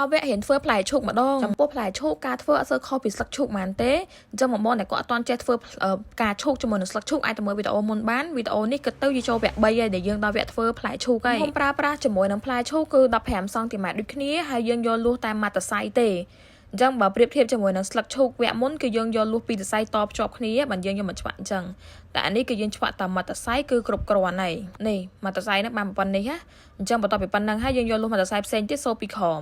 ដល់វគ្គរៀនធ្វើផ្លែឈូកម្ដងចំពោះផ្លែឈូកការធ្វើអត់សូវខុសពីស្លឹកឈូកហ្មងទេអញ្ចឹងបងតែគាត់អត់ទាន់ចេះធ្វើការឈូកជាមួយនឹងស្លឹកឈូកអាចទៅមើលវីដេអូមុនបានវីដេអូនេះគិតទៅយចូលវគ្គ3ហើយដែលយើងដល់វគ្គធ្វើផ្លែឈូកហើយខ្ញុំប្រើប្រាស់ជាមួយនឹងផ្លែឈូកគឺ15សង់ទីម៉ែត្រដូចគ្នាហើយយើងយកលួសតែមួយសរសៃទេអញ្ចឹងបើប្រៀបធៀបជាមួយនឹងស្លឹកឈូកវគ្គមុនគឺយើងយកលួសពីសរសៃតភ្ជាប់គ្នាបើយើងយកមកឆ្វាក់អញ្ចឹងតែអានេះគឺយើងឆ្វាក់តែមួយសរសៃគឺគ្រប់គ្រាន់ហើយនេះមួយសរសៃហ្នឹងបានប៉ុណ្្នេះណាអញ្ចឹងបន្ទាប់ពីប៉ុណ្្នឹងហើយយើងយកលួសមួយសរសៃផ្សេងទៀតសូពីក្រោម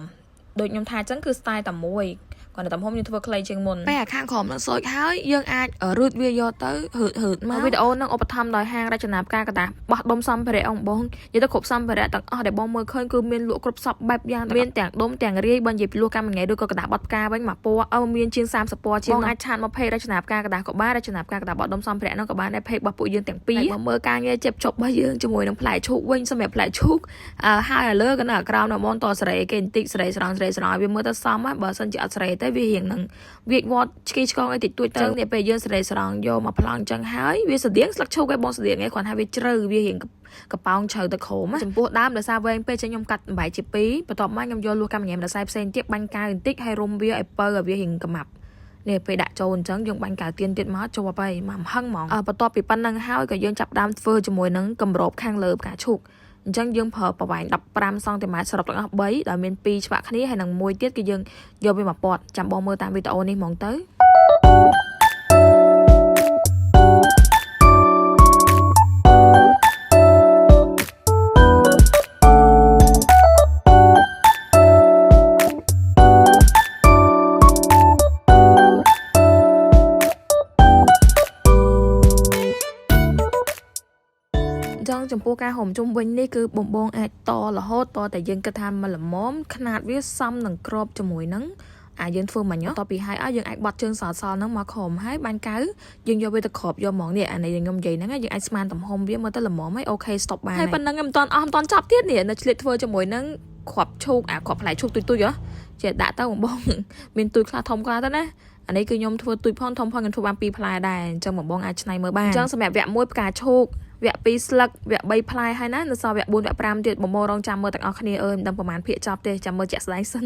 ដូចខ្ញុំថាអញ្ចឹងគឺ style តែមួយគាត់តែទំហំយើងធ្វើខ្លីជាងមុនពេលអាខាងក្រោមនឹងសូចហើយយើងអាចរឺតវាយកទៅហឺតមកវីដេអូនឹងឧបត្ថម្ភដោយហាងរចនាផ្កាកតាបោះដុំសម្ភារៈអង្គបងនិយាយទៅគ្រប់សម្ភារៈទាំងអស់ដែលបងមើលឃើញគឺមានលក់គ្រប់សពបែបយ៉ាងមានទាំងដុំទាំងរាយបើនិយាយពីលក់កម្មថ្ងៃឬក៏កតាបោះផ្កាវិញមកពណ៌មានជាង30ពណ៌ជាងបងអាចឆាតមកเพจរចនាផ្កាកតាក៏បានរចនាផ្កាកតាបោះដុំសម្ភារៈនោះក៏បានដែរเพจរបស់ពួកយើងទាំងពីរមកមើលការងារជិបចប់របស់យើងជាមួយនឹងផ្លែឈូកវិញសម្រាប់ផ្លែឈូកហើយឥឡូវក៏នៅក្រោមនៅបងតសរេគេបន្តិចសរេស្រង់វាមើលទៅសមហើយបើសិនជាអត់សរេទេវារៀងនឹងវាវត្តឆ្កីឆ្កងអីតិចតួចទៅនេះពេលយើងសរេស្រង់យកមកប្លង់អញ្ចឹងហើយវាស្តៀងស្លឹកឈូកឯងបងស្តៀងឯងគ្រាន់ថាវាជ្រៅវារៀងកប៉ោងជ្រៅទៅក្រោមចំពោះដើមដោយសារវែងពេកចឹងខ្ញុំកាត់បែកជាពីរបន្ទាប់មកខ្ញុំយកលួសកម្មញ៉ាំដោយសារផ្សេងទៀតបាញ់កាវបន្តិចហើយរុំវាឲ្យបើឲ្យវារៀងកម៉ាប់នេះពេលដាក់ចូលអញ្ចឹងយើងបាញ់កាវទៀនទៀតមកចូលទៅមកហឹងហ្មងបន្ទាប់ពីប៉ុណ្្នឹងហើយក៏យើងចាប់ដើមធ្វើជាមួយនឹងកម្របខាងលើផ្កាឈូកអញ្ចឹងយើងប្រើប្រវែង15សង់ទីម៉ែត្រសរុបទាំងអស់3ដោយមាន2ឆ្វាក់គ្នាហើយនឹងមួយទៀតគឺយើងយកវាមកពត់ចាំបងមើលតាមវីដេអូនេះហ្មងទៅចំពោះការហុំជុំវិញនេះគឺបំបងអាចតរហូតតតែយើងគិតថាមិនល្មមຂະຫນាតវាសមនឹងក្របជាមួយនឹងយើងធ្វើមិញតពីហើយយើងអាចបត់ជើងសល់ហ្នឹងមកក្រោមហើយបាញ់កៅយើងយកវាទៅក្របយកហ្មងនេះអានេះខ្ញុំនិយាយហ្នឹងយើងអាចស្មានទំហំវាមើលទៅល្មមហើយអូខេ stop បានហើយប៉ុណ្្នឹងមិនតាន់អស់មិនតាន់ចប់ទៀតនេះនៅឆ្លៀតធ្វើជាមួយនឹងគ្រាប់ឈូកគ្រាប់ផ្លែឈូកទុយហ៎ចេះដាក់ទៅបងមានទុយខ្លះធំខ្លះទៅណាអានេះគឺខ្ញុំធ្វើទុយផងធំផងខ្ញុំធ្វើបាន2ផ្លែដែរអញ្ចឹងបងអាចឆ្នៃមើលបានអញ្ចឹងសម្រាប់វគ្គ1ផ្កាឈូកវគ្គ2ស្លឹកវគ្គ3ផ្លែហើយណានៅសល់វគ្គ4វគ្គ5ទៀតបងរងចាំមើលទាំងអស់គ្នាអើយមិនដឹងប្រហែលភាគចប់ទេចាំមើលជាក់ស្ដែងសិន